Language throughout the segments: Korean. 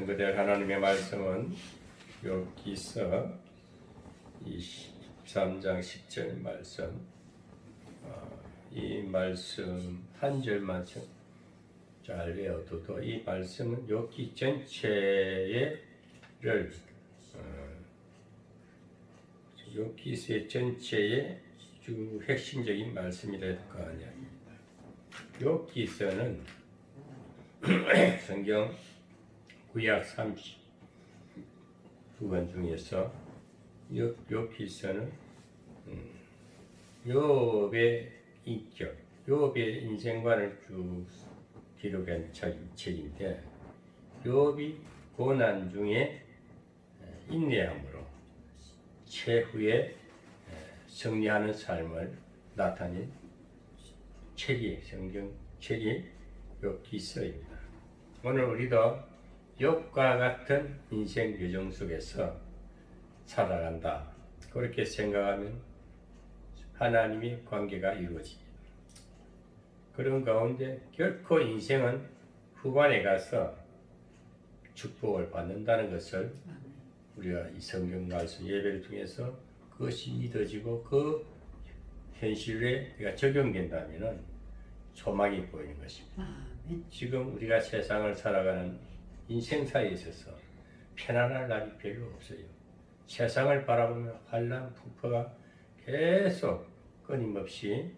증거될 하나님의 말씀은 욥기서 23장 10절 말씀. 이 말씀 한 절만 잘 외워둬도 이 말씀은 욥기 전체를 욥기서 전체의 주 핵심적인 말씀이라 할 거 아니야. 욥기서는 성경 구약 39권 중에서 욥기서는 욥의 인격, 욥의 인생관을 쭉 기록한 책인데, 욥이 고난 중에 인내함으로 최후에 승리하는 삶을 나타낸 성경 책이 욥기서입니다. 오늘 우리도 욥과 같은 인생 여정 속에서 살아간다. 그렇게 생각하면 하나님의 관계가 이루어집니다. 그런 가운데 결코 인생은 후반에 가서 축복을 받는다는 것을 우리가 이 성경 말씀 예배를 통해서 그것이 믿어지고 그 현실에 적용된다면 소망이 보이는 것입니다. 지금 우리가 세상을 살아가는 인생사에 있어서 편안할 날이 별로 없어요. 세상을 바라보면 환난, 풍파가 계속 끊임없이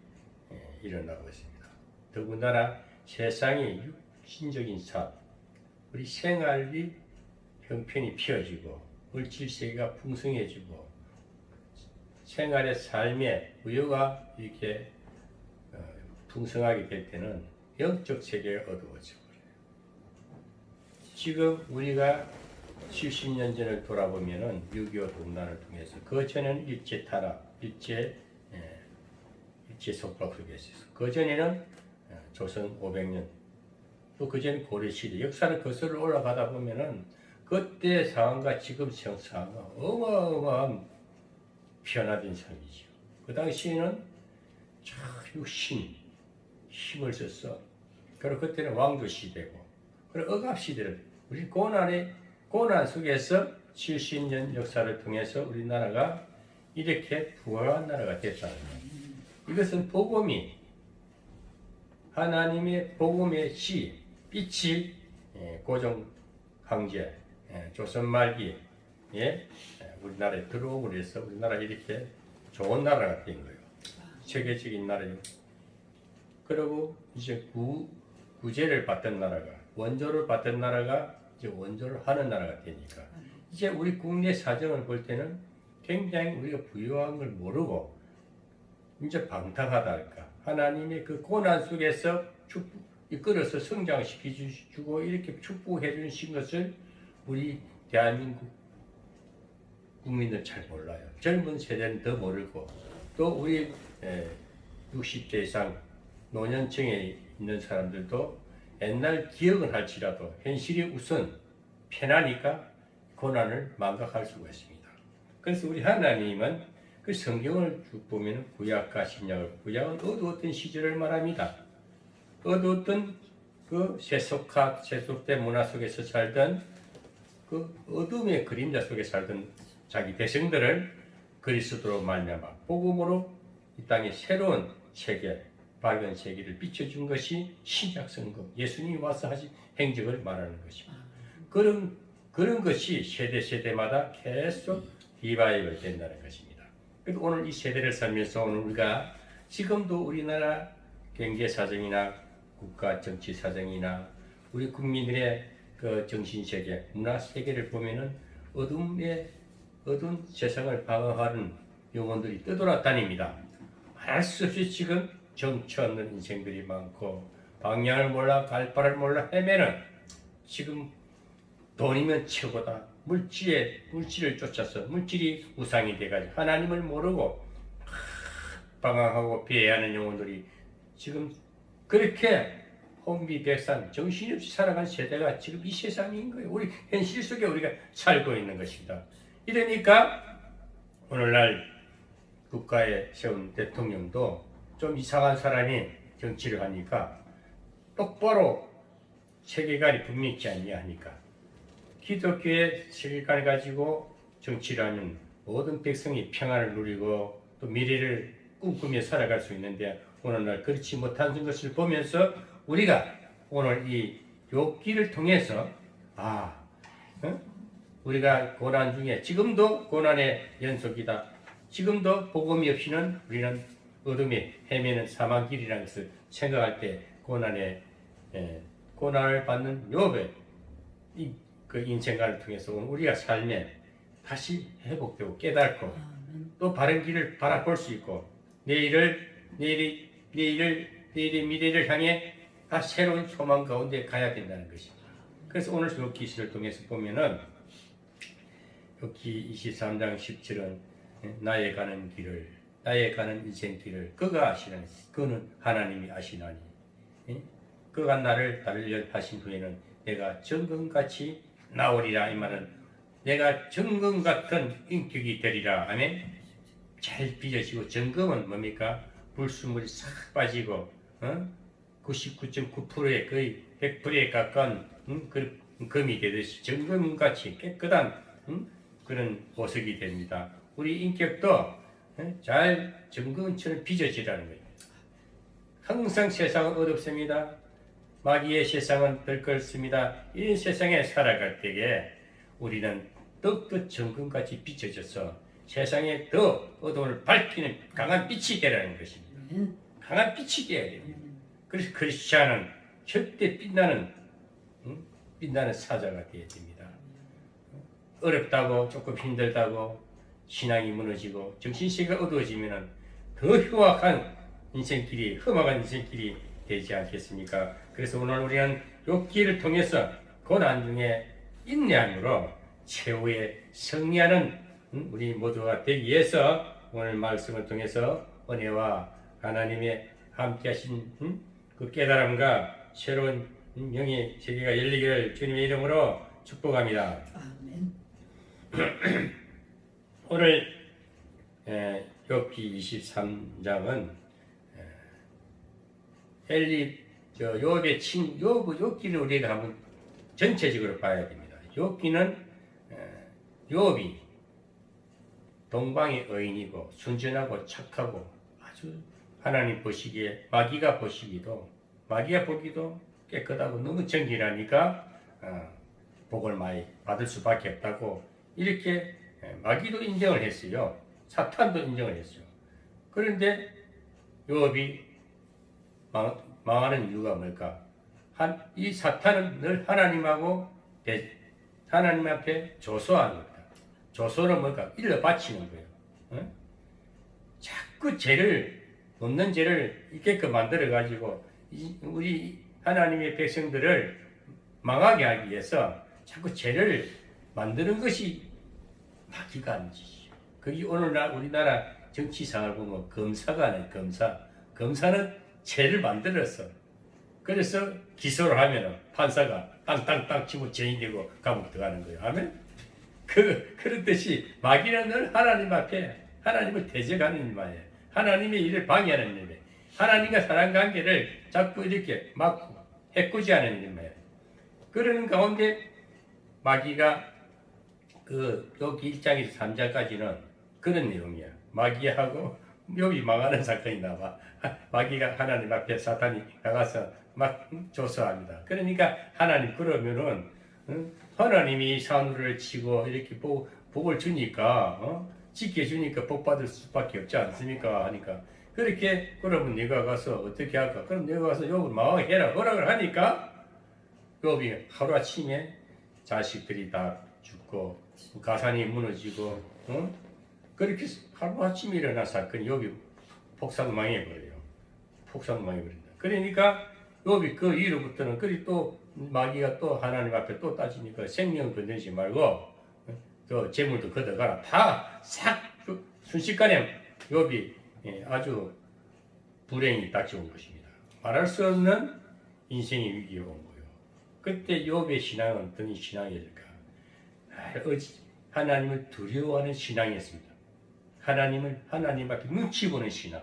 일어나고 있습니다. 더군다나 세상의 육신적인 삶, 우리 생활이 형편이 피어지고 물질세계가 풍성해지고 생활의 삶의 부여가 이렇게 풍성하게 될 때는 영적 세계가 어두워져 버려요. 지금 우리가 70년 전을 돌아보면은 6.25 동란을 통해서 그 전에는 일제 탄압, 일제 속박 속에 있었어. 그 전에는 조선 500년, 또 그 전에 고려 시대 역사를 거슬러 올라가다 보면은 그때 상황과 지금 상황과 어마어마한 변화된 삶이죠. 그 당시에는 힘을 썼어. 그리고 그때는 왕조 시대고, 그리고 억압 시대를 우리 고난 속에서 70년 역사를 통해서 우리나라가 이렇게 부활한 나라가 됐다는 거예요. 이것은 복음이 하나님의 복음의 빛이 고종 황제 조선 말기에 우리나라에 들어오고 그래서 우리나라 이렇게 좋은 나라가 된 거예요. 세계적인 나라요. 그리고 이제 구제를 받던 나라가, 원조를 받던 나라가 이제 원조를 하는 나라가 되니까 이제 우리 국내 사정을 볼 때는 굉장히 우리가 부유한 걸 모르고 이제 방탕하다 할까. 하나님의 그 고난 속에서 이끌어서 성장시켜주고 이렇게 축복해 주신 것을 우리 대한민국 국민은 잘 몰라요. 젊은 세대는 더 모르고, 또 우리 60대 이상 노년층에 있는 사람들도 옛날 기억은 할지라도 현실이 우선 편하니까 고난을 망각할 수가 있습니다. 그래서 우리 하나님은 그 성경을 쭉 보면 구약과 신약을, 구약은 어두웠던 시절을 말합니다. 어두웠던 그 세속대 문화 속에서 살던 그 어둠의 그림자 속에 살던 자기 백성들을 그리스도로 말미암아 복음으로 이 땅에 새로운 세계, 밝은 세계를 비춰준 것이 신약 성경, 예수님이 와서 하신 행적을 말하는 것입니다. 그런 것이 세대마다 계속 리바이벌 된다는 것입니다. 그래서 오늘 이 세대를 살면서 오늘 우리가 지금도 우리나라 경제 사정이나 국가 정치 사정이나 우리 국민들의 그 정신 세계, 문화 세계를 보면은 어두운 세상을 방어하는 영혼들이 떠돌아다닙니다. 할 수 없이 지금 정처 없는 인생들이 많고 방향을 몰라 갈 바를 몰라 헤매는, 지금 돈이면 최고다. 물질을 쫓아서 물질이 우상이 돼가지고 하나님을 모르고 방황하고 비해하는 영혼들이 지금 그렇게 혼비백산 정신없이 살아간 세대가 지금 이 세상인 거예요. 우리 현실 속에 우리가 살고 있는 것입니다. 이러니까 오늘날 국가에 세운 대통령도 좀 이상한 사람이 정치를 하니까 똑바로 세계관이 분명치 않냐 하니까 기독교의 세계관을 가지고 정치를 하면 모든 백성이 평안을 누리고 또 미래를 꿈꾸며 살아갈 수 있는데 오늘날 그렇지 못한 것을 보면서 우리가 오늘 이 욥기를 통해서 우리가 고난 중에 지금도 고난의 연속이다. 지금도 복음이 없이는 우리는 어둠에 헤매는 사망길이라는 것을 생각할 때 고난을 받는 욥의 그 인생관을 통해서 우리가 삶에 다시 회복되고 깨닫고 또 바른 길을 바라볼 수 있고 내일의 미래를 향해 새로운 소망 가운데 가야 된다는 것입니다. 그래서 오늘 욥기 시를 통해서 보면은 욥기 23장 17은 나의 가는 인생 길을 그가 아시나니 그는 하나님이 아시나니 그가 나를 하신 후에는 내가 정금같이 나오리라. 이 말은 내가 정금 같은 인격이 되리라. 아멘. 잘 빚어지고 정금은 뭡니까? 불순물이 싹 빠지고 99.9%의 거의 100%에 가까운 금이 되듯이 정금같이 깨끗한 그런 보석이 됩니다. 우리 인격도 잘 정금처럼 빚어지라는 거예요. 항상 세상은 어둡습니다. 마귀의 세상은 덜끓습니다. 이 세상에 살아갈 때에 우리는 더욱더 정금같이 비춰져서 세상에 더 어둠을 밝히는 강한 빛이 되라는 것입니다. 강한 빛이 되어야 됩니다. 그래서 크리스찬은 절대 빛나는 사자가 되어야 됩니다. 어렵다고 조금 힘들다고 신앙이 무너지고 정신세계가 어두워지면 더 흉악한 인생길이 험악한 인생길이 되지 않겠습니까? 그래서 오늘 우리는 욥기를 통해서 고난 중에 인내함으로 최후의 승리하는 우리 모두가 되기 위해서 오늘 말씀을 통해서 은혜와 하나님의 함께하신 그 깨달음과 새로운 영의 세계가 열리기를 주님의 이름으로 축복합니다. 아멘. 오늘 욥기 23장은 욥의 욥기를 우리가 한번 전체적으로 봐야 됩니다. 욥기는 욥이 동방의 의인이고 순전하고 착하고 아주 하나님 보시기에 마귀가 보기도 깨끗하고 너무 정결하니까 복을 많이 받을 수밖에 없다고 이렇게 마귀도 인정을 했어요. 사탄도 인정을 했어요. 그런데 욥이 망하는 이유가 뭘까? 이 사탄은 늘 하나님 앞에 조소하는 겁니다. 조소는 뭘까? 일러 바치는 거예요. 자꾸 없는 죄를 있게끔 만들어가지고 우리 하나님의 백성들을 망하게 하기 위해서 자꾸 죄를 만드는 것이 마귀가 하는 짓이죠. 그게 오늘날 우리나라 정치상을 보면 검사가 아니에요. 검사는 죄를 만들었어. 그래서 기소를 하면은 판사가 땅땅땅 치고 죄인 되고 감옥 들어가는 거예요. 아멘? 그렇듯이 마귀는 늘 하나님 앞에 하나님을 대적하는 일만이에요. 하나님의 일을 방해하는 일이에요. 하나님과 사람 관계를 자꾸 이렇게 막고 해코지하는 일만이에요. 그러는 가운데 마귀가 여기 1장에서 3장까지는 그런 내용이야. 마귀하고 욥이 망하는 사건이 나와. 마귀가 하나님 앞에 사탄이 나가서 막 조소합니다. 그러니까 하나님 그러면은 하나님이 산울을 치고 이렇게 복을 주니까 지켜주니까 복 받을 수밖에 없지 않습니까? 하니까 그렇게 그러면 네가 가서 어떻게 할까? 그럼 네가 가서 욥을 망하게 해라 허락을 하니까 욥이 하루아침에 자식들이 다 죽고 가산이 무너지고 그렇게 하루아침에 일어난 사건이 욥이 폭삭망해버려요. 폭삭망해버린다. 그러니까 욥이 그 이후로부터는 그리 또 마귀가 또 하나님 앞에 또 따지니까 생명 건드리지 말고 또 재물도 걷어가라. 다 싹 순식간에 욥이 아주 불행이 닥쳐온 것입니다. 말할 수 없는 인생의 위기가 온 거예요. 그때 욥의 신앙은 어떤 신앙이었을까? 하나님을 두려워하는 신앙이었습니다. 하나님 앞에 눈치 보는 신앙.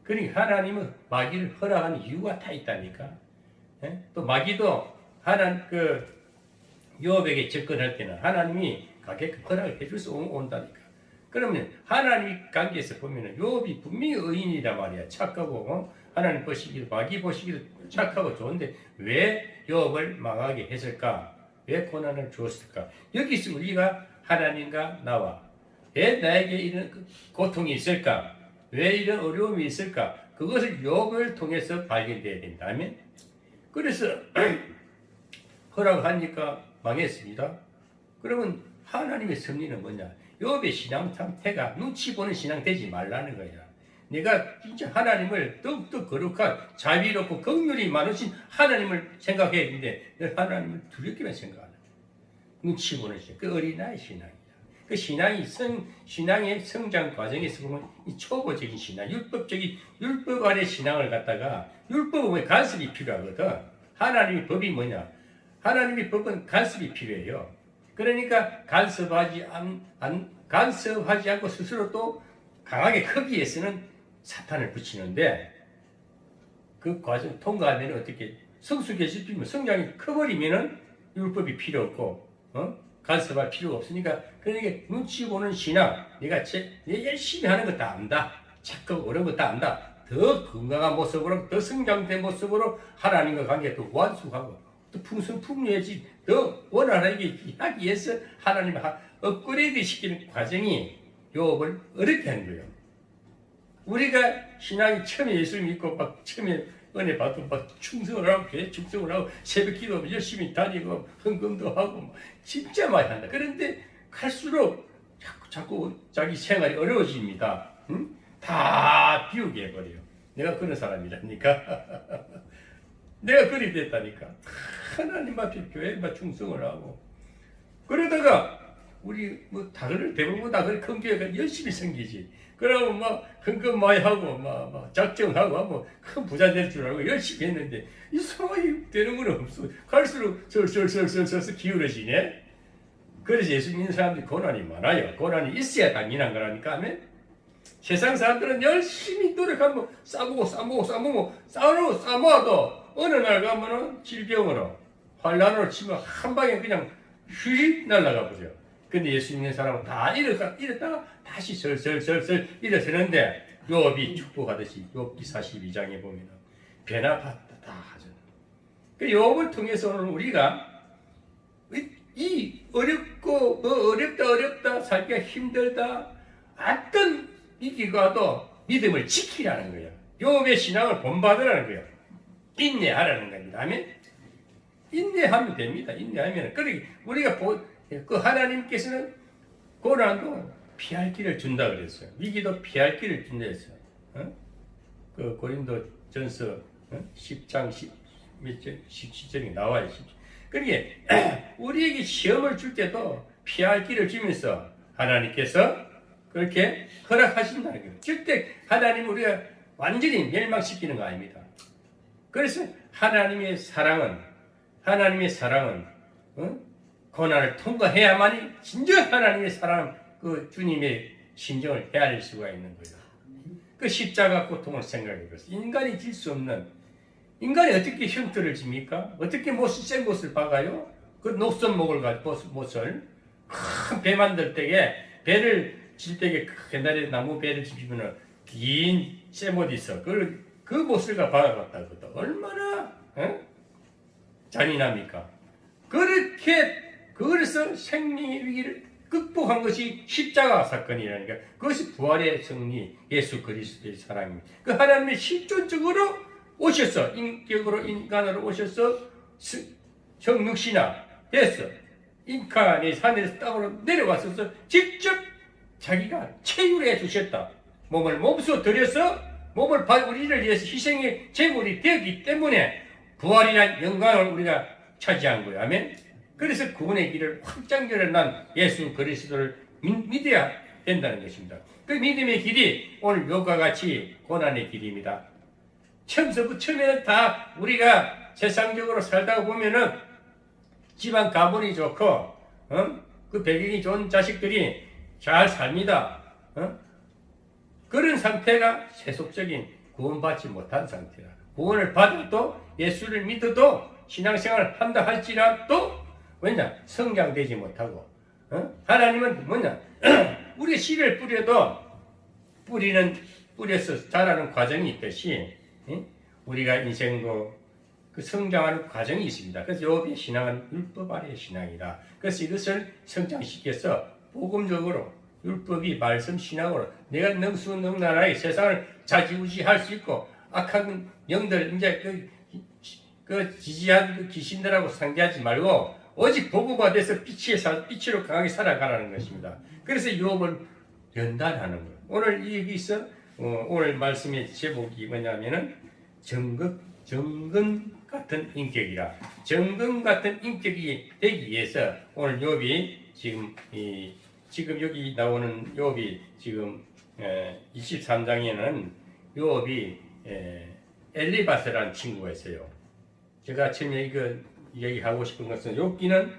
그러니까 하나님은 마귀를 허락하는 이유가 다 있다니까. 또 마귀도 욥에게 접근할 때는 하나님이 가게끔 허락을 해줄 수 온다니까. 그러면 하나님 관계에서 보면은 욥이 분명히 의인이란 말이야. 착하고 하나님 보시기도 마귀 보시기도 착하고 좋은데 왜 욥을 망하게 했을까? 왜 고난을 주었을까? 여기서 우리가 하나님과 나와 왜 나에게 이런 고통이 있을까? 왜 이런 어려움이 있을까? 그것을 욥을 통해서 발견돼야 된다면, 그래서 허락하니까 망했습니다. 그러면 하나님의 섭리는 뭐냐? 욥의 신앙 상태가 눈치 보는 신앙 되지 말라는 거야. 내가 진짜 하나님을 더욱더 거룩한 자비롭고 긍휼이 많으신 하나님을 생각해야 되는데 하나님을 두렵게만 생각하는 거야. 눈치 보는 신앙, 그 어린아이 신앙이야. 그 신앙의 성장 과정에서 보면 이 초보적인 신앙, 율법 아래 신앙을 갖다가, 율법은 왜 간섭이 필요하거든. 하나님의 법이 뭐냐? 하나님의 법은 간섭이 필요해요. 그러니까 간섭하지 않고 스스로 또 강하게 크기 위해서는 사탄을 붙이는데, 그 과정 통과하면 어떻게 성숙해지면 성장이 커버리면은 율법이 필요 없고 간섭할 필요가 없으니까, 그러니까 눈치 보는 신앙, 내가 열심히 하는 거 다 안다, 착하고 어려운 거 다 안다, 더 건강한 모습으로, 더 성장된 모습으로 하나님과 관계가 더 완숙하고 또 풍성풍요해지 더 원활하게 하기 위해서 하나님을 업그레이드 시키는 과정이 욥을 어렵게 하는 거예요. 우리가 신앙이 처음에 예수 믿고 막 처음에 은혜 받고 막 충성을 하고 교회 충성을 하고 새벽 기도 열심히 다니고 헌금도 하고 진짜 많이 한다. 그런데 갈수록 자꾸 자기 생활이 어려워집니다. 응? 다 비우게 해버려요. 내가 그런 사람이라니까. 내가 그리 됐다니까. 하나님 앞에 교회만 충성을 하고 그러다가 우리 대부분 다 큰 교회가 열심히 생기지. 그러면 막 헌금 많이 하고 막 작정하고 하고 큰 부자 될 줄 알고 열심히 했는데 이상하게 되는 건 없어. 갈수록 설설설설설 기울어지네. 그래서 예수 믿는 사람들이 고난이 많아요. 고난이 있어야 당연한 거라니까. 세상 사람들은 열심히 노력하면 싸모아도 어느 날 가면은 질병으로 환란으로 치면 한 방에 그냥 휙 날아가 버려. 근데 예수 믿는 사람은 다 이랬다가 다시 설설설설 일어서는데, 욥이 축복하듯이 욥기 42장에 보면 변화받다 다 하잖아. 그 욥을 통해서 오늘 우리가 이 어렵고 어렵다 살기가 힘들다 어떤 위기가도 믿음을 지키라는 거야. 욥의 신앙을 본받으라는 거야. 인내하라는 겁니다. 아멘. 인내하면 됩니다. 인내하면 우리가 그 하나님께서는 고난도 피할 길을 준다 그랬어요. 위기도 피할 길을 준다 했어요. 그 고린도전서 10장 17절에 나와요. 그러니까 우리에게 시험을 줄 때도 피할 길을 주면서 하나님께서 그렇게 허락하신다는 거예요. 절대 하나님 우리가 완전히 멸망시키는 거 아닙니다. 그래서 하나님의 사랑은 고난을 통과해야만이 진정 하나님의 사랑, 그 주님의 심정을 헤아릴 수가 있는 거예요. 그 십자가 고통을 생각해보세요. 인간이 질 수 없는, 인간이 어떻게 형태를 집니까? 어떻게 센 못을 박아요? 그 녹슨 목을 가지고 못을 큰 배 만들 때에 배를 질 때에 옛날에 나무 배를 집으면 긴 쇠못이 있어. 그 못을 박아갔다 그것도 얼마나 잔인합니까? 그래서 생명의 위기를 극복한 것이 십자가 사건이라니까. 그것이 부활의 승리, 예수 그리스도의 사랑입니다. 그 하나님의 실존적으로 오셔서, 인격으로 인간으로 오셔서 성육신화 됐어. 인간의 산에서 땅으로 내려왔어서 직접 자기가 체휼해 주셨다. 몸소 들여서 우리를 위해서 희생의 제물이 되었기 때문에 부활이란 영광을 우리가 차지한 거예요. 아멘. 그래서 구원의 길을 확장 열어난 예수 그리스도를 믿어야 된다는 것입니다. 그 믿음의 길이 오늘 욥과 같이 고난의 길입니다. 처음에는 다 우리가 세상적으로 살다가 보면은 집안 가문이 좋고 그 배경이 좋은 자식들이 잘 삽니다. 그런 상태가 세속적인 구원받지 못한 상태라. 구원을 받아도 예수를 믿어도 신앙생활을 한다 할지라도 뭐냐? 성장되지 못하고. 하나님은 뭐냐? 우리 씨를 뿌려도 뿌려서 자라는 과정이 있듯이 우리가 인생도 그 성장하는 과정이 있습니다. 그래서 욥의 신앙은 율법 아래의 신앙이다. 그래서 이것을 성장시켜서 복음적으로 율법이 말씀 신앙으로 내가 능수능란하게 세상을 좌지우지할 수 있고 악한 영들 이제 그 지지한 그 귀신들하고 상대하지 말고 오직 복음화 돼서 빛으로 강하게 살아가라는 것입니다. 그래서 욥을 연단하는 거예요. 오늘 여기서 오늘 말씀의 제목이 뭐냐면은 정금 같은 인격이라. 정금 같은 인격이 되기 위해서 오늘 욥이 지금 여기 나오는 욥이 지금 23장에는 욥이 엘리바스라는 친구가 있어요. 제가 처음에 이거 얘기하고 싶은 것은 욥기는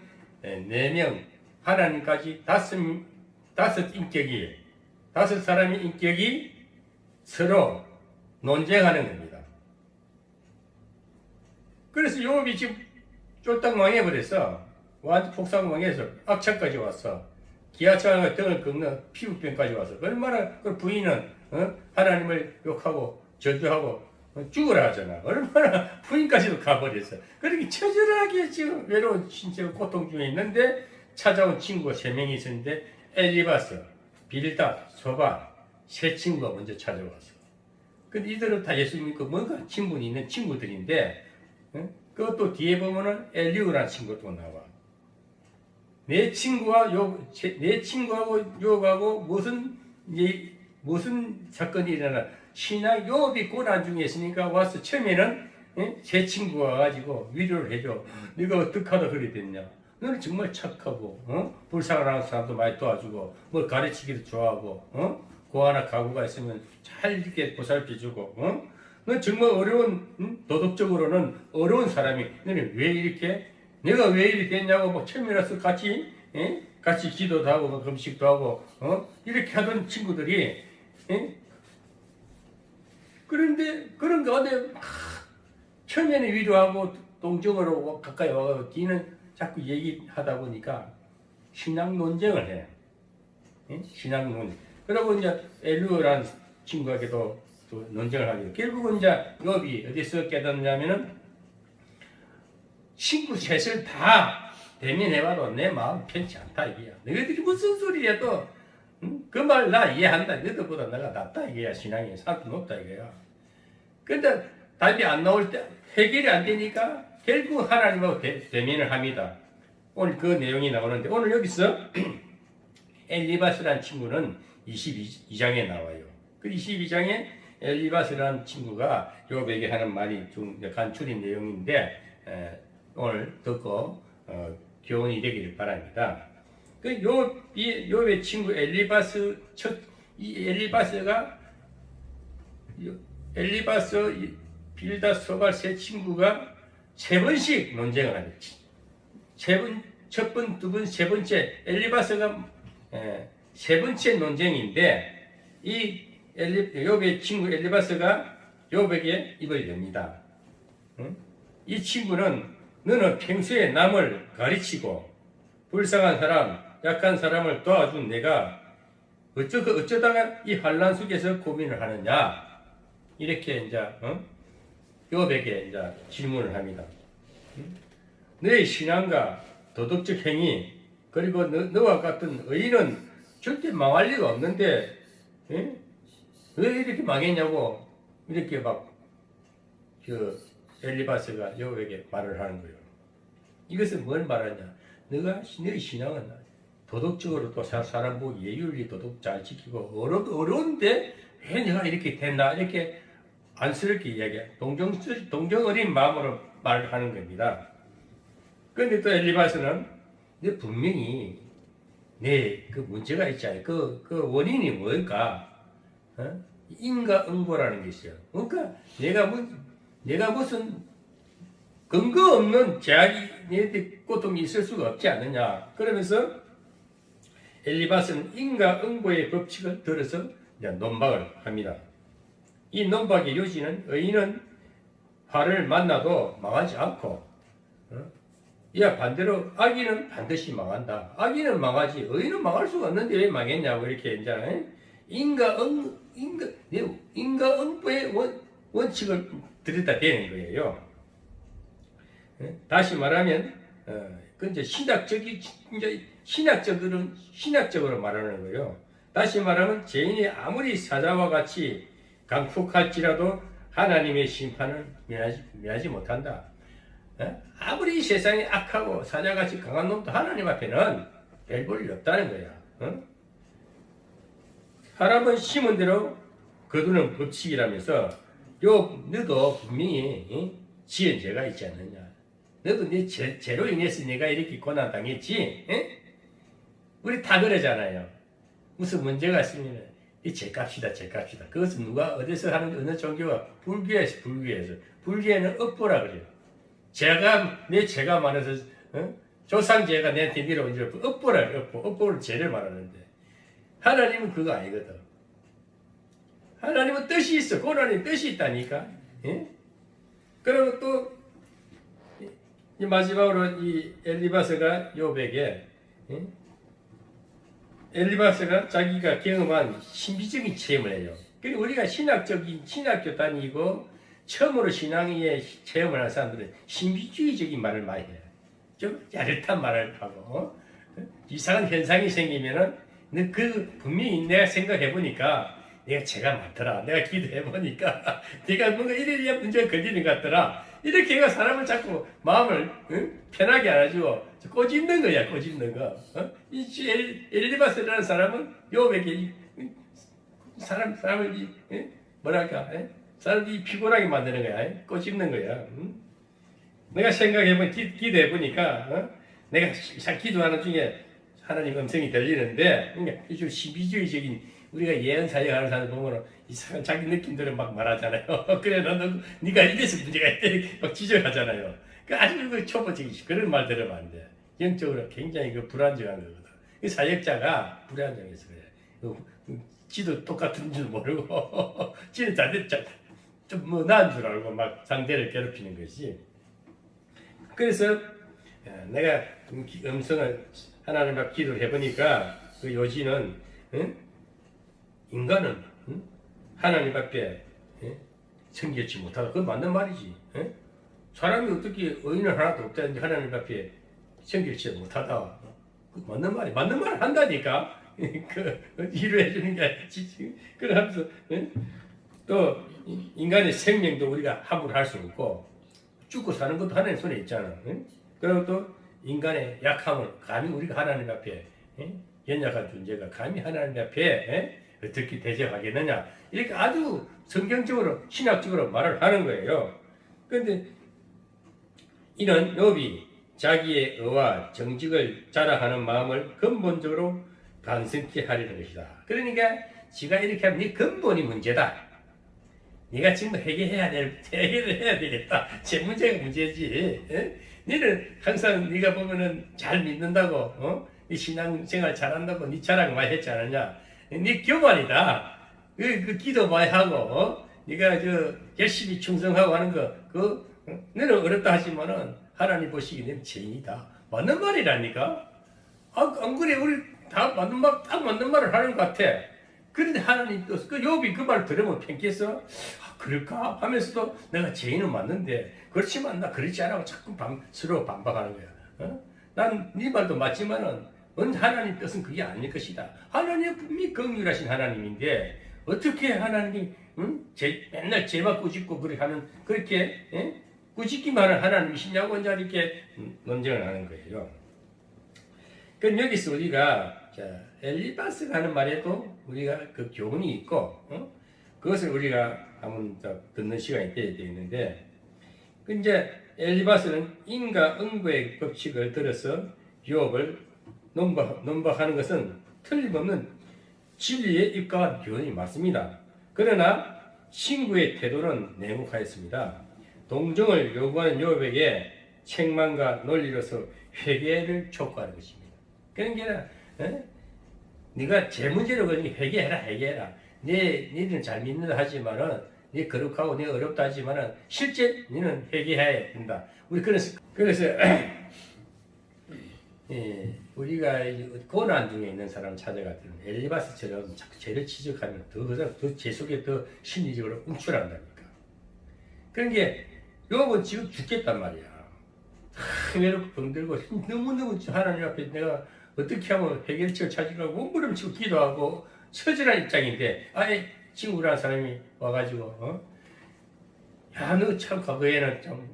4명 하나님까지 다섯 인격이 다섯 사람의 인격이 서로 논쟁하는 겁니다. 그래서 욥이 지금 쫄딱 망해버렸어. 완전 폭삭망해서 악착까지 왔어. 기아차가 등을 긁는 피부병까지 왔어. 얼마나 그 부인은 하나님을 욕하고 저주하고 죽으라 하잖아. 얼마나 부인까지도 가버렸어. 그렇게 처절하게 지금 외로운 신체가 고통 중에 있는데 찾아온 친구가 3명이 있었는데 엘리바스, 빌닷, 소바 세 친구가 먼저 찾아왔어. 근데 이들은 다 예수 믿고 뭔가 친분이 있는 친구들인데 그것도 뒤에 보면은 엘리우라는 친구도 나와. 내 친구하고 욥하고 무슨 사건이 일어나 신앙 욥이 고난 중에 있으니까 와서 처음에는 제 친구가 와가지고 위로를 해줘. 네가 어떻게 하다 그래 됐냐? 너는 정말 착하고 불쌍한 사람도 많이 도와주고 뭘 가르치기도 좋아하고 고아나 가구가 있으면 잘 이렇게 보살펴주고 너 정말 어려운 도덕적으로는 어려운 사람이 너는 왜 이렇게 내가 왜 이렇게 됐냐고 뭐 처음이라서 같이 기도도 하고 금식도 하고 이렇게 하던 친구들이 그런데 그런 가운데 처음에는 위로하고 동정으로 가까이 와서 뒤는 자꾸 얘기하다 보니까 신앙 논쟁을 해. 신앙 논쟁. 그러고 이제 엘루라는 친구에게도 또 논쟁을 하게 돼. 결국은 이제 욥이 어디서 깨닫냐면은 친구 셋을 다 대면해봐도 내 마음 편치 않다 이게야. 너희들이 무슨 소리 해도 그 말 나 이해한다. 너희들보다 내가 낫다 이게야. 신앙이 상품 높다 이거야. 근데 답이 안 나올 때 해결이 안 되니까 결국 하나님하고 대면을 합니다. 오늘 그 내용이 나오는데 오늘 여기서 엘리바스라는 친구는 22장에 나와요. 그 22장에 엘리바스라는 친구가 욥에게 하는 말이 좀 간추린 내용인데 오늘 듣고 교훈이 되기를 바랍니다. 그 욥의 친구 엘리바스 엘리바스 빌닷 소발 세 친구가 3번씩 논쟁을 하겠지. 첫 번, 두 번, 세 번째 엘리바스가 3번째 논쟁인데 이 욥의 친구 엘리바스가 욥에게 입을 엽니다. 이 친구는 너는 평소에 남을 가르치고 불쌍한 사람, 약한 사람을 도와준 내가 어쩌다가 이 환난 속에서 고민을 하느냐 이렇게 이제 욥에게 이제 질문을 합니다. 너의 신앙과 도덕적 행위 그리고 너와 같은 의인은 절대 망할 리가 없는데 왜 이렇게 망했냐고 이렇게 막 엘리바스가 욥에게 말을 하는 거예요. 이것은 뭘 말하냐? 너의 신앙은 도덕적으로 또 사람 보기 예윤리 도덕 잘 지키고 어려운데 왜 내가 이렇게 됐나 이렇게 안쓰럽게 이야기해. 동정 어린 마음으로 말을 하는 겁니다. 그런데 또 엘리바스는 너 분명히 그 문제가 있잖아요. 그 원인이 뭘까? 인과응보라는 게 있어요. 그러니까 내가 무슨 근거 없는 제약이 너한테 고통이 있을 수가 없지 않느냐. 그러면서 엘리바스는 인과응보의 법칙을 들어서 이제 논박을 합니다. 이 논박의 요지는 의인은 화를 만나도 망하지 않고 야, 반대로 악인은 반드시 망한다. 악인은 망하지 의인은 망할 수가 없는데 왜 망했냐고 이렇게 이제 인과응보의 원칙을 들여다 대는 거예요. 다시 말하면 그 이제 신학적으로 말하는 거예요. 다시 말하면 죄인이 아무리 사자와 같이 강폭할지라도 하나님의 심판을 면하지 못한다. 아무리 세상이 악하고 사자같이 강한 놈도 하나님 앞에는 별 볼일 없다는 거야. 사람은 심은 대로 거두는 법칙이라면서 너도 분명히 지은 죄가 있지 않느냐. 너도 네 죄로 인해서 내가 이렇게 고난 당했지. 우리 다 그러잖아요. 무슨 문제가 있으면 이 죄값이다. 그것은 누가 어디서 하는 어느 종교가 불교에서 불교에는 업보라 그래요. 내 죄가 많아서 조상죄가 내한테 밀어온 줄 업보라. 업보를 죄를 말하는데 하나님은 그거 아니거든. 하나님은 뜻이 있어. 고난의 뜻이 있다니까. 그리고 또 마지막으로 이 엘리바스가 욥에게 엘리바스가 자기가 경험한 신비적인 체험을 해요. 그리고 우리가 신학교 다니고 처음으로 신앙의 체험을 하는 사람들은 신비주의적인 말을 많이 해요. 좀 야릇한 말을 하고 이상한 현상이 생기면은 분명히 내가 생각해 보니까 내가 죄가 많더라. 내가 기도해 보니까 내가 뭔가 이래야 문제가 걸리는 것 같더라. 이렇게 해가 사람을 자꾸 마음을 편하게 안 해주고 꼬집는 거야. 꼬집는 거. 이 엘리바스라는 사람은 욥에게 사람을 뭐랄까 사람들이 피곤하게 만드는 거야. 꼬집는 거야. 내가 생각해보면 기도해 보니까 내가 기도하는 중에 하나님 음성이 들리는데 그러니까 좀 신비주의적인 우리가 예언 사역하는 사람 보면 이상한 자기 느낌대로 막 말하잖아요. 그래 네가 이래서 문제가 있대 막 지적하잖아요. 그 아주 그 초보적인 그런 말 들으면 안 돼. 영적으로 굉장히 그 불안정한 거거든. 그 사역자가 불안정해서 그래. 지도 똑같은 줄 모르고 지는 좀뭐 나은 줄 알고 막 상대를 괴롭히는 것이. 그래서 내가 음성을 하나님 앞 기도를 해보니까 그 요지는 인간은 하나님 앞에 성결치 못하다. 그건 맞는 말이지. 사람이 어떻게 의인은 하나도 없다는데 하나님 앞에 성결치 못하다. 맞는 말이 맞는 말을 한다니까. 그 이해해 주는 게 그러면서 또 인간의 생명도 우리가 함부로 할 수 없고 죽고 사는 것도 하나님 손에 있잖아. 그리고 또 인간의 약함을 감히 우리가 하나님 앞에 연약한 존재가 감히 하나님 앞에 어떻게 대적하겠느냐 이렇게 아주 성경적으로 신학적으로 말을 하는 거예요. 그런데 이는 욥이 자기의 의와 정직을 자랑하는 마음을 근본적으로 반성케 하려는 것이다. 그러니까 지가 이렇게 하면 네 근본이 문제다. 네가 지금 해결을 해야 되겠다. 제 문제가 문제지. 너는 항상 네가 보면은 잘 믿는다고, 네 신앙생활 잘한다고 네 자랑 많이 했지 않느냐. 네 교만이다. 그 기도 많이 하고, 네가 열심히 충성하고 하는 거, 너는 어렵다 하지만은 하나님 보시기에 너는 죄인이다. 맞는 말이라니까. 안 그래 우리 다 딱 맞는 말을 하는 것 같아. 그런데 하나님 또 그 욥이 그 말을 들으면 팽개서 그럴까 하면서도 내가 죄인은 맞는데 그렇지만 나 그렇지 않아 자꾸 서로 반박하는 거야. 난 네 말도 맞지만은 하나님 뜻은 그게 아닐 것이다. 하나님 분명히 긍휼하신 하나님인데 어떻게 하나님이 맨날 죄만 꾸짖고 그렇게 꾸짖기만 하는 하나님이시냐고 이제 이렇게 논쟁을 하는 거예요. 그럼 여기서 우리가 엘리바스가 하는 말에도 우리가 그 교훈이 있고 그것을 우리가 한번 더 듣는 시간이 되어야 되는데 이제 엘리바스는 인과응보의 법칙을 들어서 욥을 논박하는 것은 틀림없는 진리에 입각한 교훈이 맞습니다. 그러나 신구의 태도는 냉혹하였습니다. 동정을 요구하는 욥에게 책망과 논리로서 회개를 촉구하는 것입니다. 그러니까 네가 제 문제로 그러니 회개해라. 너는 잘 믿는다 하지만은 네 거룩하고 네 어렵다 하지만은 실제 너는 회개해야 된다. 우리 그래서 우리가 고난 중에 있는 사람 찾아갈 때는 엘리바스처럼 자꾸 죄를 지적하면 제 속에 더 심리적으로 움츠란다니까. 그런 게 욥은 지금 죽겠단 말이야. 외롭고 병들고 너무너무 하나님 앞에 내가 어떻게 하면 해결책을 찾으려고 몸부림치고 기도하고 처절한 입장인데 아예 친구라는 사람이 와가지고 야 너 참 과거에는 참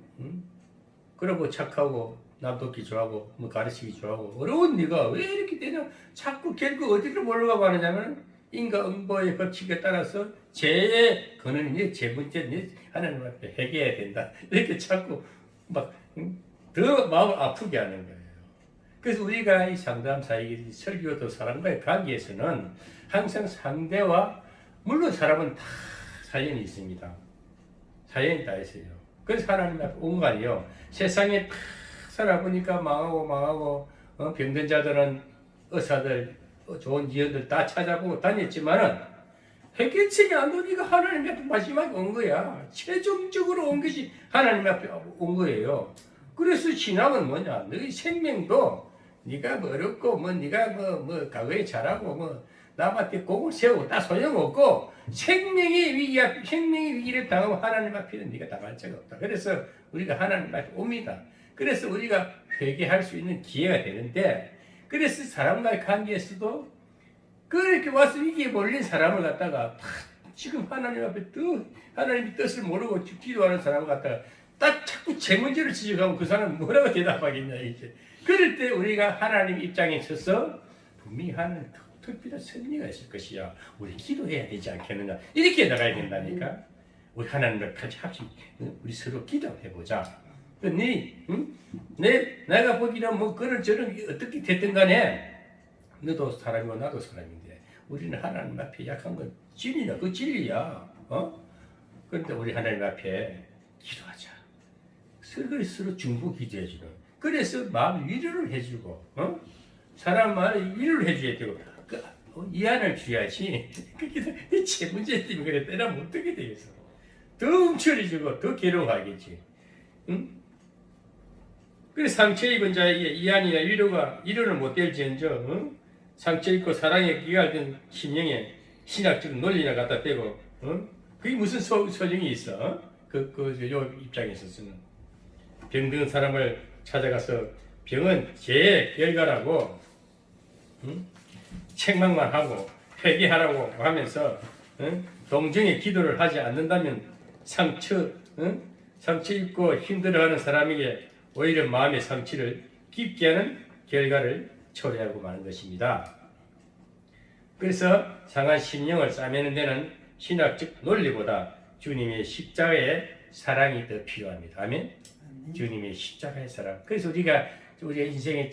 그러고 착하고 남돕기 좋아하고 뭐 가르치기 좋아하고 어려운 네가 왜 이렇게 되냐 자꾸 결국 어디로 몰려가고 하느냐면 인과응보의 법칙에 따라서 죄의 근원이 제 문제 하나님 앞에 회개해야 된다 이렇게 자꾸 막 더 마음을 아프게 하는 거예요. 그래서 우리가 이 상담사에게 설교도 사람과의 관계에서는 항상 상대와 물론 사람은 다 사연이 있습니다. 사연이 다 있어요. 그래서 하나님 앞에 온 거 아니에요. 세상에 다 살아보니까 망하고 병든 자들은 의사들 좋은 지연들 다 찾아보고 다녔지만은 해결책이 안 오니까 하나님 앞에 마지막에 온 거야. 최종적으로 온 것이 하나님 앞에 온 거예요. 그래서 신앙은 뭐냐? 너희 생명도 네가 뭐 어렵고 네가 뭐 과거에 잘하고 남한테 공을 세우고 다 소용없고 생명의 위기를 당하면 하나님 앞에는 네가 당할 자가 없다. 그래서 우리가 하나님 앞에 옵니다. 그래서 우리가 회개할 수 있는 기회가 되는데 그래서 사람과의 관계에서도 그렇게 와서 위기에 몰린 사람을 갖다가 지금 하나님 앞에 하나님의 뜻을 모르고 기도하는 사람을 갖다가 딱 자꾸 제 문제를 지적하면 그 사람은 뭐라고 대답하겠냐 이제. 그럴 때 우리가 하나님 입장에 서서 분명히 하나님 특별한 섭리가 있을 것이야. 우리 기도해야 되지 않겠느냐. 이렇게 나가야 된다니까. 우리 하나님을 같이 우리 서로 기도해보자. 내가 보기는 뭐 그런 저런 어떻게 됐든 간에 너도 사람이고 나도 사람인데 우리는 하나님 앞에 약한 건 진리야. 그 진리야. 그런데 우리 하나님 앞에 기도하자. 서로 중보 기도해주는. 그래서 마음 위로를 해주고, 사람 마음에 위로를 해줘야 되고, 이안을 줘야지. 그게 제 문제 때문에 그래. 때라면 어떻게 되겠어? 더 움츠려지고, 더 괴로워하겠지. 응? 그래서 상처 입은 자에게 이안이나 위로를 못 될지언정, 상처 입고 사랑에 기갈된 심령에 신학적 논리나 갖다 대고, 그게 무슨 소용이 있어? 요 입장에 있어서는. 병든 사람을 찾아가서 병은 죄의 결과라고 책망만 하고 회개하라고 하면서 동정의 기도를 하지 않는다면 상처 입고 힘들어하는 사람에게 오히려 마음의 상처를 깊게 하는 결과를 초래하고 마는 것입니다. 그래서 상한 심령을 싸매는 데는 신학적 논리보다 주님의 십자가의 사랑이 더 필요합니다. 아멘. 주님의 십자가의 사랑. 그래서 우리가 인생에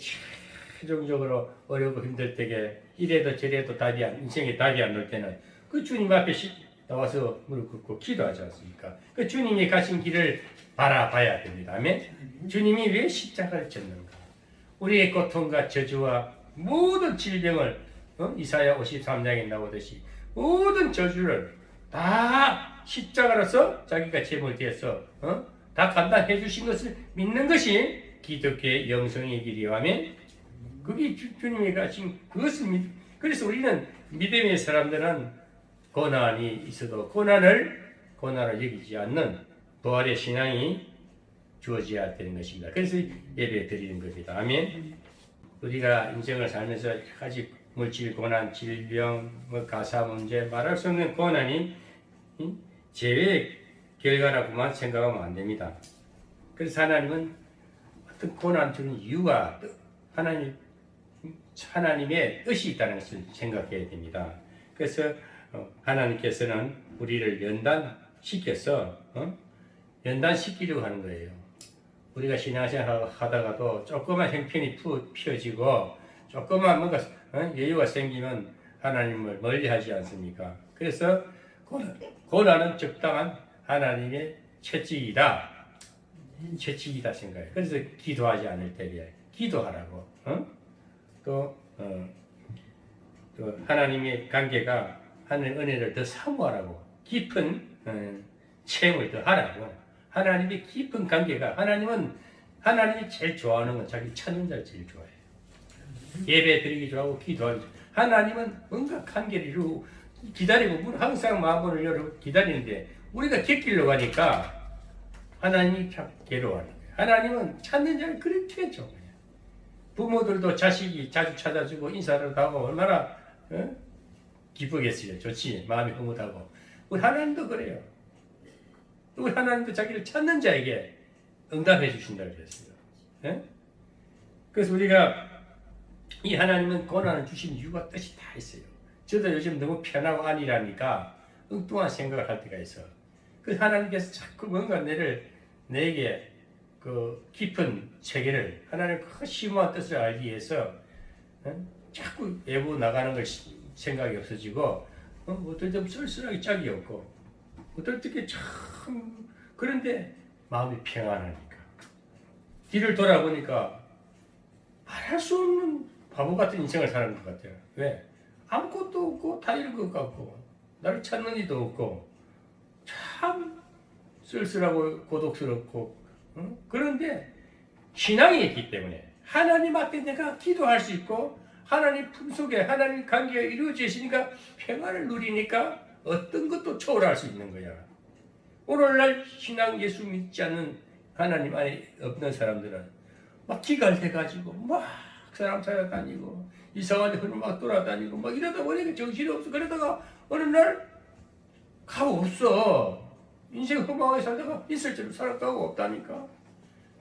최종적으로 어렵고 힘들 때에 이래도 저래도 인생에 답이 안 올 때는 그 주님 앞에 나와서 무릎 꿇고 기도하지 않습니까? 그 주님이 가신 길을 바라봐야 됩니다. 아멘. 주님이 왜 십자가를 졌는가? 우리의 고통과 저주와 모든 질병을 이사야 53장에 나오듯이 모든 저주를 다 십자가로서 자기가 제물되어서 다 감당해 주신 것을 믿는 것이 기독교의 영성의 길이요. 아멘. 그게 주님이 가신 그것을 그래서 우리는 믿음의 사람들은 고난이 있어도 고난을 여기지 않는 부활의 신앙이 주어져야 되는 것입니다. 그래서 예배 드리는 겁니다. 아멘. 우리가 인생을 살면서 아직 물질 고난, 질병, 가사 문제 말할 수 없는 고난이 죄의 결과라고만 생각하면 안 됩니다. 그래서 하나님은 어떤 고난 주는 이유가 하나님의 뜻이 있다는 것을 생각해야 됩니다. 그래서 하나님께서는 우리를 연단시키려고 하는 거예요. 우리가 신앙생활 하다가도 조그만 형편이 펴지고 조그만 뭔가 여유가 생기면 하나님을 멀리하지 않습니까? 그래서 고난은 적당한 하나님의 채찍이다 생각해요. 그래서 기도하지 않을 때에 기도하라고. 또 하나님의 관계가 하나님 은혜를 더 사모하라고 깊은 체험을 더 하라고. 하나님의 깊은 관계가 하나님이 제일 좋아하는 건 자기 찾는 자를 제일 좋아해요. 예배 드리기도 하고 기도하기도 하고. 하나님은 뭔가 한계를 이루고 기다리고 항상 마음을 열어 기다리는데 우리가 객길로 가니까 하나님이 참 괴로워하는 거예요. 하나님은 찾는 자를 그렇게 해줘. 부모들도 자식이 자주 찾아주고 인사를 하고 얼마나 기쁘겠어요. 좋지. 마음이 흐뭇하고. 우리 하나님도 그래요. 우리 하나님도 자기를 찾는 자에게 응답해 주신다고 그랬어요. 그래서 우리가 이 하나님은 고난을 주신 이유가 뜻이 다 있어요. 저도 요즘 너무 편하고 안일하니까 엉뚱한 생각을 할 때가 있어. 그 하나님께서 자꾸 뭔가 내게 그 깊은 세계를 하나님의 그 심오한 뜻을 알기 위해서 자꾸 외부 나가는 걸 생각이 없어지고 어떨 때 쓸쓸하게 짝이 없고 어떨 때 참 그런데 마음이 평안하니까 뒤를 돌아보니까 말할 수 없는 바보 같은 인생을 사는 것 같아요. 왜? 아무것도 없고 다 잃은 것 같고 나를 찾는 이도 없고 참 쓸쓸하고 고독스럽고 그런데 신앙이 있기 때문에 하나님 앞에 내가 기도할 수 있고 하나님 품속에 하나님 관계가 이루어져 있으니까 평안을 누리니까 어떤 것도 초월할 수 있는 거야. 오늘날 신앙 예수 믿지 않는 하나님 안에 없는 사람들은 막 기갈돼가지고 막 사람 찾아다니고 이상한 데로 막 돌아다니고 막 이러다 보니까 정신이 없어. 그러다가 어느 날 값 없어. 인생 허망하게 살다가 있을 줄 살았다고 없다니까.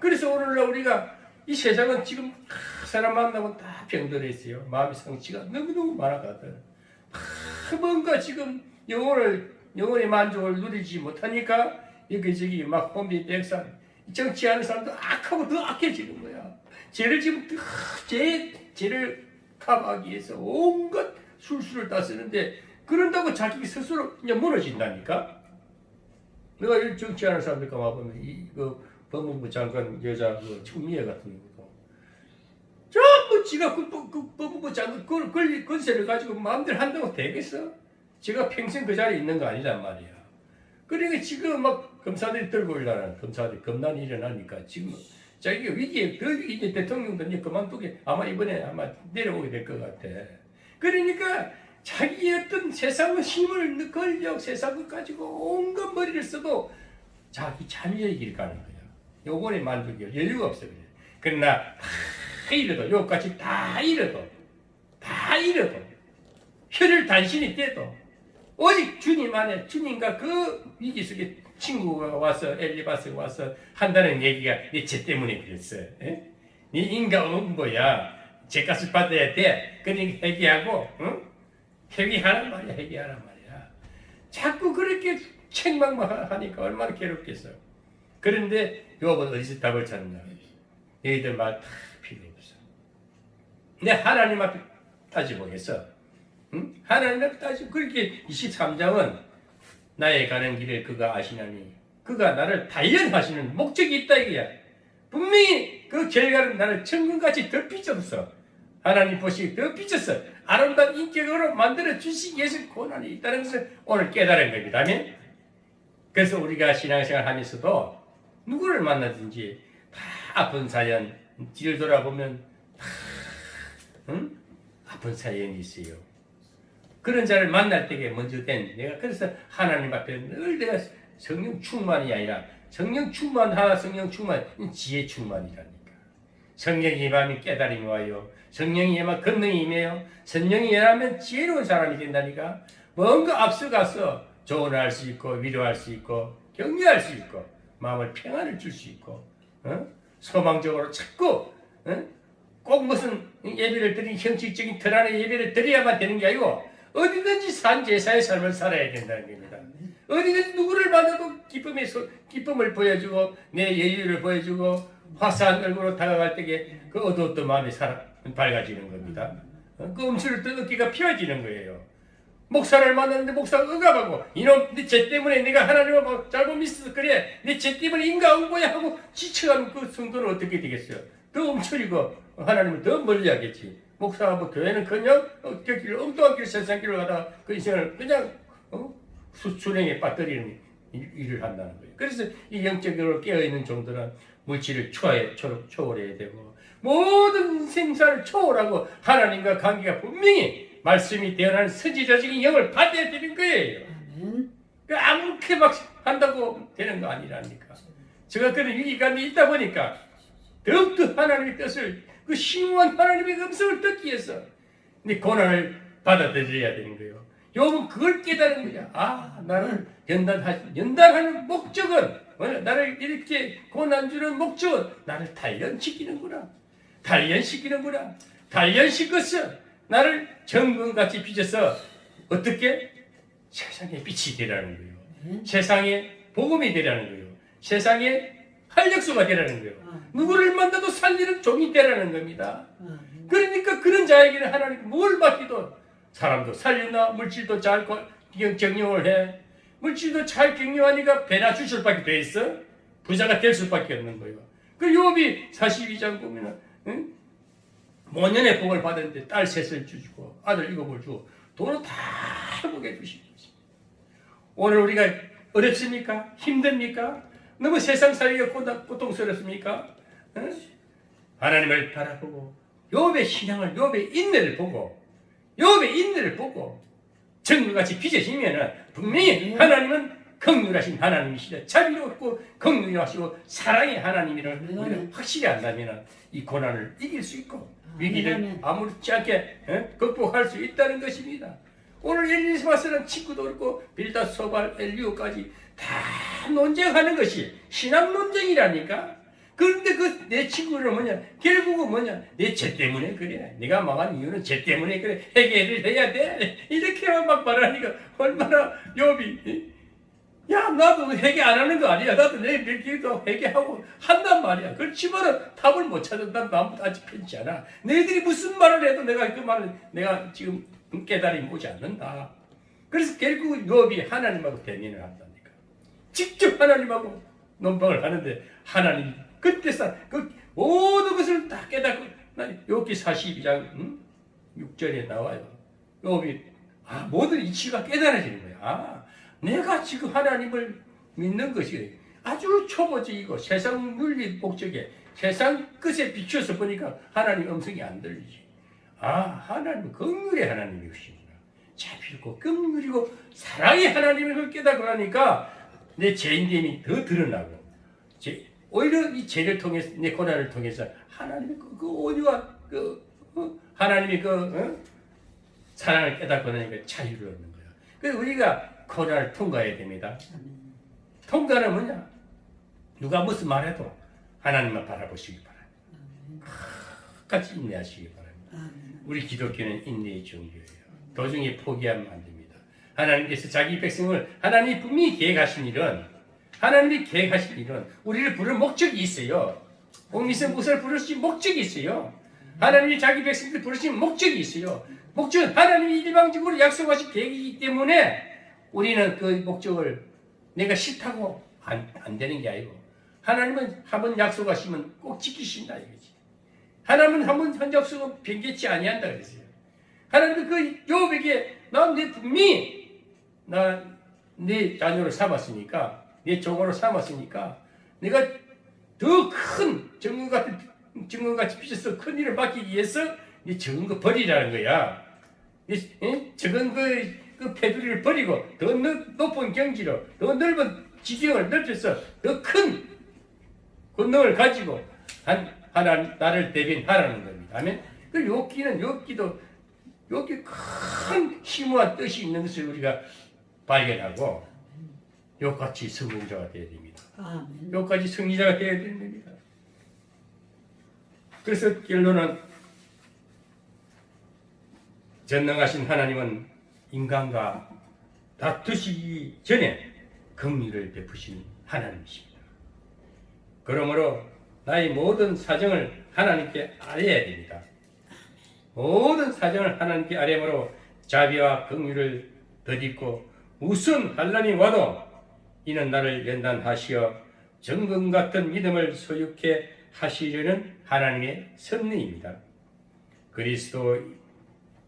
그래서 오늘날 우리가 이 세상은 지금 사람 만나면 다 병들어 있어요. 마음의 상처가 너무너무 많아가거든. 뭔가 지금 영혼의 만족을 누리지 못하니까 여기저기 막 혼비백산 정치하는 사람도 악하고 더 악해지는 거야. 죄를 지금 죄를 커버하기 위해서 온갖 술수를 다 쓰는데 그런다고 자기 스스로 그냥 무너진다니까. 내가 이 정치하는 사람들 가보면 그 법무부 장관 여자 그 청미애 같은 경우도 전부 지가 그 법무부 장관 권세를 가지고 마음대로 한다고 되겠어? 지가 평생 그 자리에 있는 거 아니란 말이야. 그러니까 지금 막 검사들이 들고 올라가는 검사들이 겁난이 일어나니까 지금 자기가 위기에 그 이제 대통령도 이제 그만두게 아마 이번에 아마 내려오게 될 것 같아. 그러니까 자기의 어떤 세상의 힘을 권력 세상을 가지고 온갖 머리를 써도 자기 자녀의 길을 가는 거야. 요번에 만족이 여유가 없어 그래. 그러나 다 잃어도 요까지 다 잃어도 혀를 단신이 떼도 오직 주님 안에 주님과 그 위기 속에 친구가 와서 엘리바스가 와서 한다는 얘기가 네 죄 때문에 그랬어. 네 인간 음보야. 죄값을 받아야 돼. 그러니까 회개하고 회개하란 말이야. 회개하란 말이야. 자꾸 그렇게 책망만 하니까 얼마나 괴롭겠어. 그런데 요업은 어디서 답을 찾느냐. 너희들 말 다 필요 없어. 내 하나님 앞에 따져보겠어. 하나님 앞에 따지고 그렇게 23장은 나의 가는 길을 그가 아시나니 그가 나를 단련하시는 목적이 있다 이거야. 분명히 그 결과는 나를 천금같이 더 빚었어. 하나님 보시기 더 빚었어. 아름다운 인격으로 만들어 주시기 위해서 고난이 있다는 것을 오늘 깨달은 겁니다. 아멘? 그래서 우리가 신앙생활 하면서도 누구를 만나든지 다 아픈 사연 뒤를 돌아보면 다 아픈 사연이 있어요. 그런 자를 만날 때에 먼저 된 내가 그래서 하나님 앞에 늘 내가 성령 충만이 아니라 성령 충만하나 성령 충만 지혜 충만이라니까. 성령이 임하면 깨달음이 와요. 성령이 임하면 권능이 임해요. 성령이 임하면 지혜로운 사람이 된다니까. 뭔가 앞서가서 조언할 수 있고 위로할 수 있고 격려할 수 있고 마음을 평안을 줄 수 있고 소망적으로 자꾸 꼭 무슨 예배를 드린 형식적인 틀 안에 예배를 드려야만 되는 게 아니고 어디든지 산제사의 삶을 살아야 된다는 겁니다. 어디든지 누구를 만나도 기쁨을 보여주고 내 여유를 보여주고 화사한 얼굴로 다가갈 때에 그 어두웠던 마음이 밝아지는 겁니다. 그 음수를 뜬 어깨가 펴지는 거예요. 목사를 만났는데 목사가 억압하고 이놈 네 죄 때문에 내가 하나님을 잘못 믿어서 그래 네 죄 때문에 인간응보야 하고 지쳐가면 그 성도는 어떻게 되겠어요? 더 움츠리고 하나님을 더 멀리하겠지. 목사하고 교회는커녕 엉뚱한 길 세상 길을 가다가 그 인생을 그냥 수행에 빠뜨리는 일을 한다는 거예요. 그래서 이 영적으로 깨어있는 종들은 물질을 초월해야 되고 모든 생사를 초월하고 하나님과 관계가 분명히 말씀이 되어나는 선지자적인 영을 받아야 되는 거예요. 아멘. 아무렇게 막 한다고 되는 거 아니라니까. 제가 그런 위기감이 있다 보니까 더욱더 하나님의 뜻을, 그 심오한 하나님의 음성을 듣기 위해서 내 고난을 받아들여야 되는 거예요. 욥은 그걸 깨달은 거야. 아, 나를 연단하는 목적은, 나를 이렇게 고난 주는 목적은 나를 단련시키는구나. 단련시킨 것은 나를 정금같이 빚어서 어떻게? 세상에 빛이 되라는 거예요. 세상에 복음이 되라는 거예요. 세상에 활력소가 되라는 거예요. 누구를 만나도 살리는 종이 되라는 겁니다. 그러니까 그런 자에게는 하나님 뭘 맡기도 사람도 살리나 물질도 잘 경영을 해. 물질도 잘 경영하니까 배나 주실 수밖에 돼 있어. 부자가 될 수밖에 없는 거예요. 그 욥이 42장 보면은, 응? 모년의 복을 받았는데 딸 셋을 주고 아들 7을 주고 돈을 다 회복해 주신 거지. 오늘 우리가 어렵습니까? 힘듭니까? 너무 세상 살기가 고통스럽습니까? 응? 하나님을 바라보고 욥의 신앙을, 욥의 인내를 보고 정글같이 빚어지면은 분명히 하나님은 긍휼하신 하나님이시다. 자비롭고 긍휼하시고 사랑의 하나님이라는 우리가 확실히 안다면 이 고난을 이길 수 있고 위기를 아무렇지 않게 극복할 수 있다는 것입니다. 오늘 엘리사마스는 친구도 그렇고 빌다, 소발, 엘리오까지 다 논쟁하는 것이 신앙 논쟁이라니까. 그런데 그 내 친구는 뭐냐? 결국은 뭐냐? 내 죄 때문에 그래. 내가 망한 이유는 죄 때문에 그래. 회개를 해야 돼. 이렇게만 막 말하니까 얼마나 욥이, 야, 나도 회개 안 하는 거 아니야. 나도 내 길도 회개하고 한단 말이야. 그렇지만은 답을 못 찾는다. 나도 아직 편치 않아. 너희들이 무슨 말을 해도 내가 그 말을 내가 지금 깨달음이 오지 않는다. 그래서 결국 욥이 하나님하고 대면을 한다니까. 직접 하나님하고 논방을 하는데 하나님 그때서 그 모든 것을 다 깨닫고 욥기 42장 6절에 나와요. 욥이 모든 이치가 깨달아지는 거야. 내가 지금 하나님을 믿는 것이 아주 초보적이고 세상 윤리 목적에 세상 끝에 비춰서 보니까 하나님 음성이 안 들리지. 하나님은 긍휼의 하나님이시구나. 자비롭고 긍휼이고 사랑의 하나님을 그걸 깨닫고 나니까 내 죄인됨이 더 드러나고 오히려 이 죄를 통해서 내 고난을 통해서 하나님의 그 온유와 하나님의 사랑을 깨닫고 나니까 자유를 얻는 거야. 그래서 우리가 고난을 통과해야 됩니다. 통과는 뭐냐? 누가 무슨 말해도 하나님만 바라보시기 바랍니다. 같이 인내하시기 바랍니다. 우리 기독교는 인내의 종교예요. 도중에 포기하면 안 됩니다. 하나님께서 자기 백성을 하나님이 분명히 계획하신 일은 우리를 부를 목적이 있어요. 옥미성 구슬을 부르신 목적이 있어요. 하나님이 자기 백성들 부르신 목적이 있어요. 목적은 하나님이 일방적으로 약속하신 계획이기 때문에 우리는 그 목적을 내가 싫다고 안 되는 게 아니고 하나님은 한번 약속하시면 꼭 지키신다 이거지. 하나님은 한번 한 약속은 변개치 아니한다 그랬어요. 하나님은 그 욥에게 난 내 분명히 내 자녀를 삼았으니까 내 종으로 삼았으니까 내가 더 큰 정금같이 빚어서 큰 일을 맡기기 위해서 네 적은 거 버리라는 거야. 적은 그 패두리를 버리고 더 높은 경지로 더 넓은 지경을 넓혀서 더 큰 권능을 가지고 나를 대변하라는 겁니다. 아멘. 그 욥기도 큰 심오한 뜻이 있는 것을 우리가 발견하고 욥같이 성공자가 되어야 됩니다. 욥같이 승리자가 되어야 됩니다. 그래서 결론은 전능하신 하나님은 인간과 다투시기 전에 긍휼을 베푸신 하나님이십니다. 그러므로 나의 모든 사정을 하나님께 아뢰어야 됩니다. 모든 사정을 하나님께 아뢰므로 자비와 긍휼을 덧입고 무슨 환난이 와도 이는 나를 연단하시어 정금 같은 믿음을 소유케 하시려는 하나님의 섭리입니다.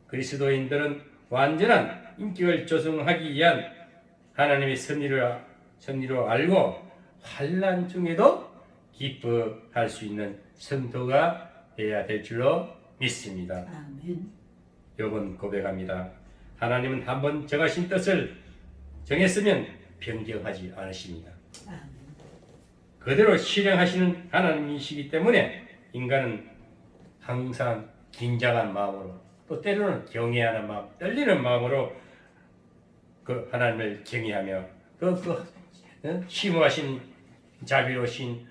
그리스도인들은 완전한 인격을 조성하기 위한 하나님의 섭리로 알고 환난 중에도 기뻐할 수 있는 성도가 해야 될 줄로 믿습니다. 아멘. 욥은 고백합니다. 하나님은 한번 정하신 뜻을 정했으면 변경하지 않으십니다. 아멘. 그대로 실행하시는 하나님이시기 때문에 인간은 항상 긴장한 마음으로 또 때로는 경외하는 마음, 떨리는 마음으로 그 하나님을 경외하며 심오하신 자비로우신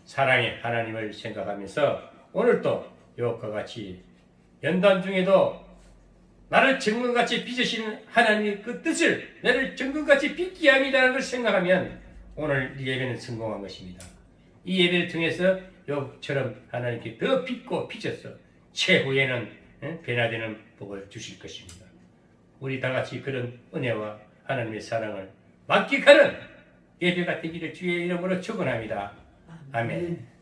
사랑의 하나님을 생각하면서 오늘도 욥과 같이 연단 중에도 나를 정금같이 빚으시는 하나님의 그 뜻을 나를 정금같이 빚게 합니다라는 걸 생각하면 오늘 이 예배는 성공한 것입니다. 이 예배를 통해서 욥처럼 하나님께 더 빚고 빚어서 최후에는 변화되는 복을 주실 것입니다. 우리 다 같이 그런 은혜와 하나님의 사랑을 만끽하는 예배가 되기를 주의 이름으로 축원합니다. 아멘.